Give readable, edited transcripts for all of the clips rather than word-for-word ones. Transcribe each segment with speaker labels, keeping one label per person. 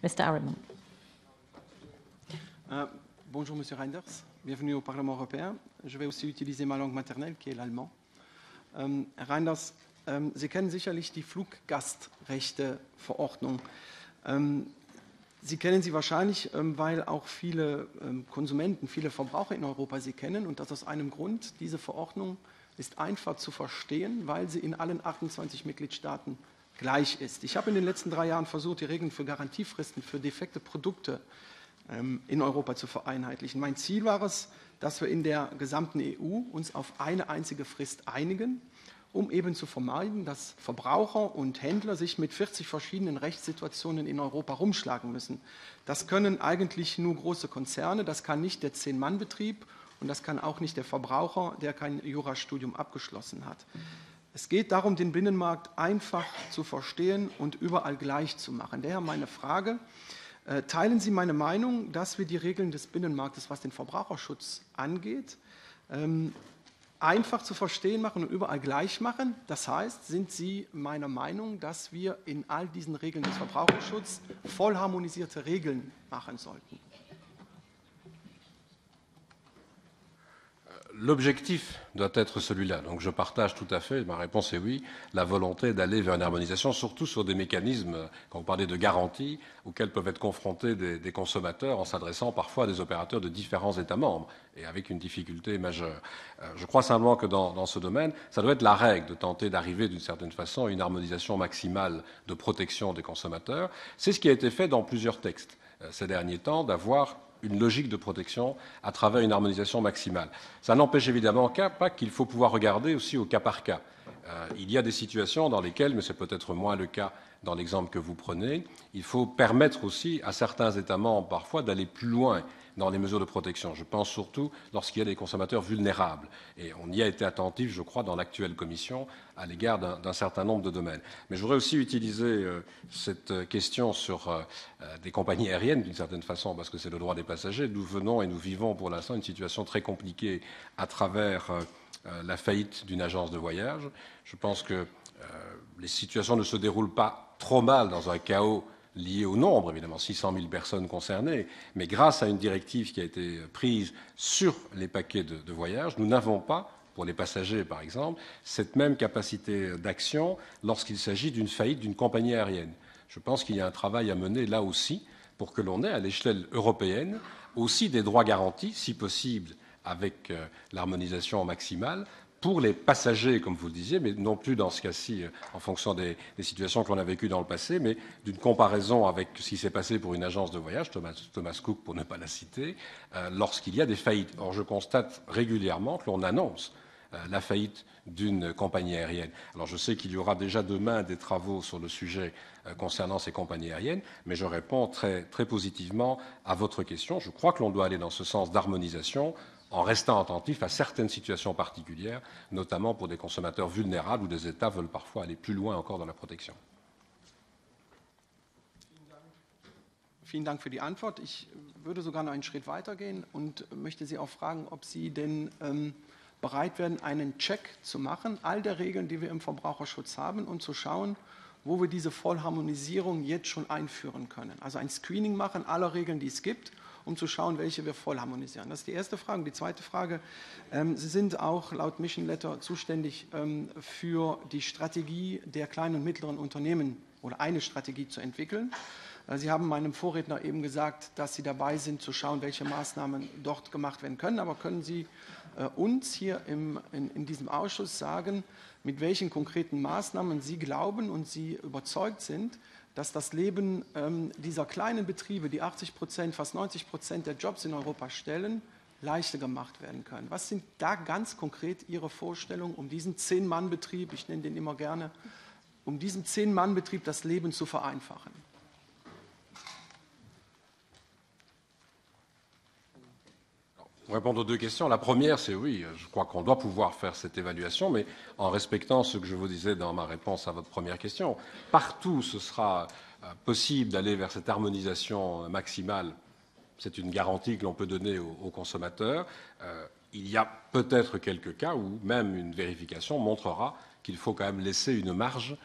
Speaker 1: Mr. Harriman.
Speaker 2: Bonjour, Monsieur Reinders. Bienvenue au Parlement européen. Je vais aussi utiliser ma langue maternelle, qui est l'allemand. Herr Reinders, Sie kennen sicherlich die Fluggastrechteverordnung. Sie kennen sie wahrscheinlich, weil auch viele Konsumenten, viele Verbraucher in Europa sie kennen. Und das aus einem Grund: Diese Verordnung ist einfach zu verstehen, weil sie in allen 28 Mitgliedstaaten gleich ist. Ich habe in den letzten 3 Jahren versucht, die Regeln für Garantiefristen für defekte Produkte in Europa zu vereinheitlichen. Mein Ziel war es, dass wir in der gesamten EU uns auf eine einzige Frist einigen, um eben zu vermeiden, dass Verbraucher und Händler sich mit 40 verschiedenen Rechtssituationen in Europa rumschlagen müssen. Das können eigentlich nur große Konzerne, das kann nicht der 10-Mann-Betrieb und das kann auch nicht der Verbraucher, der kein Jurastudium abgeschlossen hat. Es geht darum, den Binnenmarkt einfach zu verstehen und überall gleich zu machen. Daher meine Frage: Teilen Sie meine Meinung, dass wir die Regeln des Binnenmarktes, was den Verbraucherschutz angeht, einfach zu verstehen machen und überall gleich machen? Das heißt, sind Sie meiner Meinung, dass wir in all diesen Regeln des Verbraucherschutzes voll harmonisierte Regeln machen sollten?
Speaker 3: L'objectif doit être celui-là. Donc je partage tout à fait, ma réponse est oui, la volonté d'aller vers une harmonisation, surtout sur des mécanismes, quand vous parlez de garantie, auxquels peuvent être confrontés des consommateurs en s'adressant parfois à des opérateurs de différents États membres et avec une difficulté majeure. Je crois simplement que dans ce domaine, ça doit être la règle de tenter d'arriver d'une certaine façon à une harmonisation maximale de protection des consommateurs. C'est ce qui a été fait dans plusieurs textes ces derniers temps, d'avoir une logique de protection à travers une harmonisation maximale. Ça n'empêche évidemment pas qu'il faut pouvoir regarder aussi au cas par cas. Il y a des situations dans lesquelles, mais c'est peut-être moins le cas dans l'exemple que vous prenez, il faut permettre aussi à certains États membres parfois d'aller plus loin dans les mesures de protection. Je pense surtout lorsqu'il y a des consommateurs vulnérables. Et on y a été attentif, je crois, dans l'actuelle Commission à l'égard d'un certain nombre de domaines. Mais je voudrais aussi utiliser cette question sur des compagnies aériennes, d'une certaine façon, parce que c'est le droit des passagers. Nous venons et nous vivons pour l'instant une situation très compliquée à travers la faillite d'une agence de voyage. Je pense que les situations ne se déroulent pas trop mal dans un chaos lié au nombre, évidemment, 600 000 personnes concernées, mais grâce à une directive qui a été prise sur les paquets de voyage, nous n'avons pas, pour les passagers par exemple, cette même capacité d'action lorsqu'il s'agit d'une faillite d'une compagnie aérienne. Je pense qu'il y a un travail à mener là aussi pour que l'on ait à l'échelle européenne aussi des droits garantis, si possible avec l'harmonisation maximale, pour les passagers, comme vous le disiez, mais non plus dans ce cas-ci en fonction des situations que l'on a vécues dans le passé, mais d'une comparaison avec ce qui s'est passé pour une agence de voyage, Thomas Cook pour ne pas la citer, lorsqu'il y a des faillites. Or, je constate régulièrement que l'on annonce la faillite d'une compagnie aérienne. Alors, je sais qu'il y aura déjà demain des travaux sur le sujet concernant ces compagnies aériennes, mais je réponds très, très positivement à votre question. Je crois que l'on doit aller dans ce sens d'harmonisation, en restant attentif à certaines situations particulières, notamment pour des consommateurs vulnérables où des États veulent parfois aller plus loin encore dans la protection.
Speaker 2: Vielen Dank für die Antwort. Ich würde sogar noch einen Schritt weitergehen und möchte Sie auch fragen, ob Sie denn bereit wären, einen Check zu machen, all der Regeln, die wir im Verbraucherschutz haben, und zu schauen, wo wir diese Vollharmonisierung jetzt schon einführen können. Also ein Screening machen aller Regeln, die es gibt, um zu schauen, welche wir voll harmonisieren. Das ist die erste Frage. Die zweite Frage: Sie sind auch laut Mission Letter zuständig für die Strategie der kleinen und mittleren Unternehmen oder eine Strategie zu entwickeln. Sie haben meinem Vorredner eben gesagt, dass Sie dabei sind, zu schauen, welche Maßnahmen dort gemacht werden können. Aber können Sie uns hier in diesem Ausschuss sagen, mit welchen konkreten Maßnahmen Sie glauben und Sie überzeugt sind, dass das Leben dieser kleinen Betriebe, die 80%, fast 90% der Jobs in Europa stellen, leichter gemacht werden können? Was sind da ganz konkret Ihre Vorstellungen, um diesen 10-Mann-Betrieb, ich nenne den immer gerne, um diesen 10-Mann-Betrieb das Leben zu vereinfachen?
Speaker 3: Pour répondre aux deux questions, la première, c'est oui, je crois qu'on doit pouvoir faire cette évaluation, mais en respectant ce que je vous disais dans ma réponse à votre première question. Partout, ce sera possible d'aller vers cette harmonisation maximale. C'est une garantie que l'on peut donner aux consommateurs. Il y a peut-être quelques cas où même une vérification montrera qu'il faut quand même laisser une marge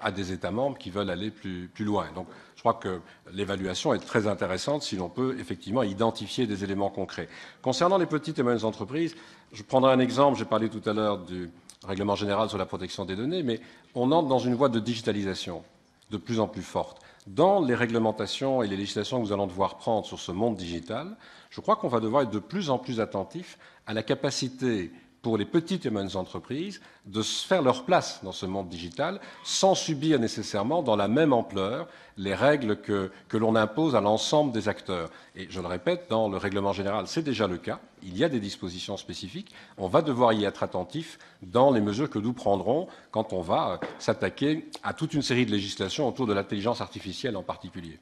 Speaker 3: à des États membres qui veulent aller plus loin. Donc je crois que l'évaluation est très intéressante si l'on peut effectivement identifier des éléments concrets. Concernant les petites et moyennes entreprises, je prendrai un exemple, j'ai parlé tout à l'heure du règlement général sur la protection des données, mais on entre dans une voie de digitalisation de plus en plus forte. Dans les réglementations et les législations que nous allons devoir prendre sur ce monde digital, je crois qu'on va devoir être de plus en plus attentif à la capacité pour les petites et moyennes entreprises de se faire leur place dans ce monde digital sans subir nécessairement dans la même ampleur les règles que l'on impose à l'ensemble des acteurs. Et je le répète, dans le règlement général, c'est déjà le cas. Il y a des dispositions spécifiques. On va devoir y être attentif dans les mesures que nous prendrons quand on va s'attaquer à toute une série de législations autour de l'intelligence artificielle en particulier.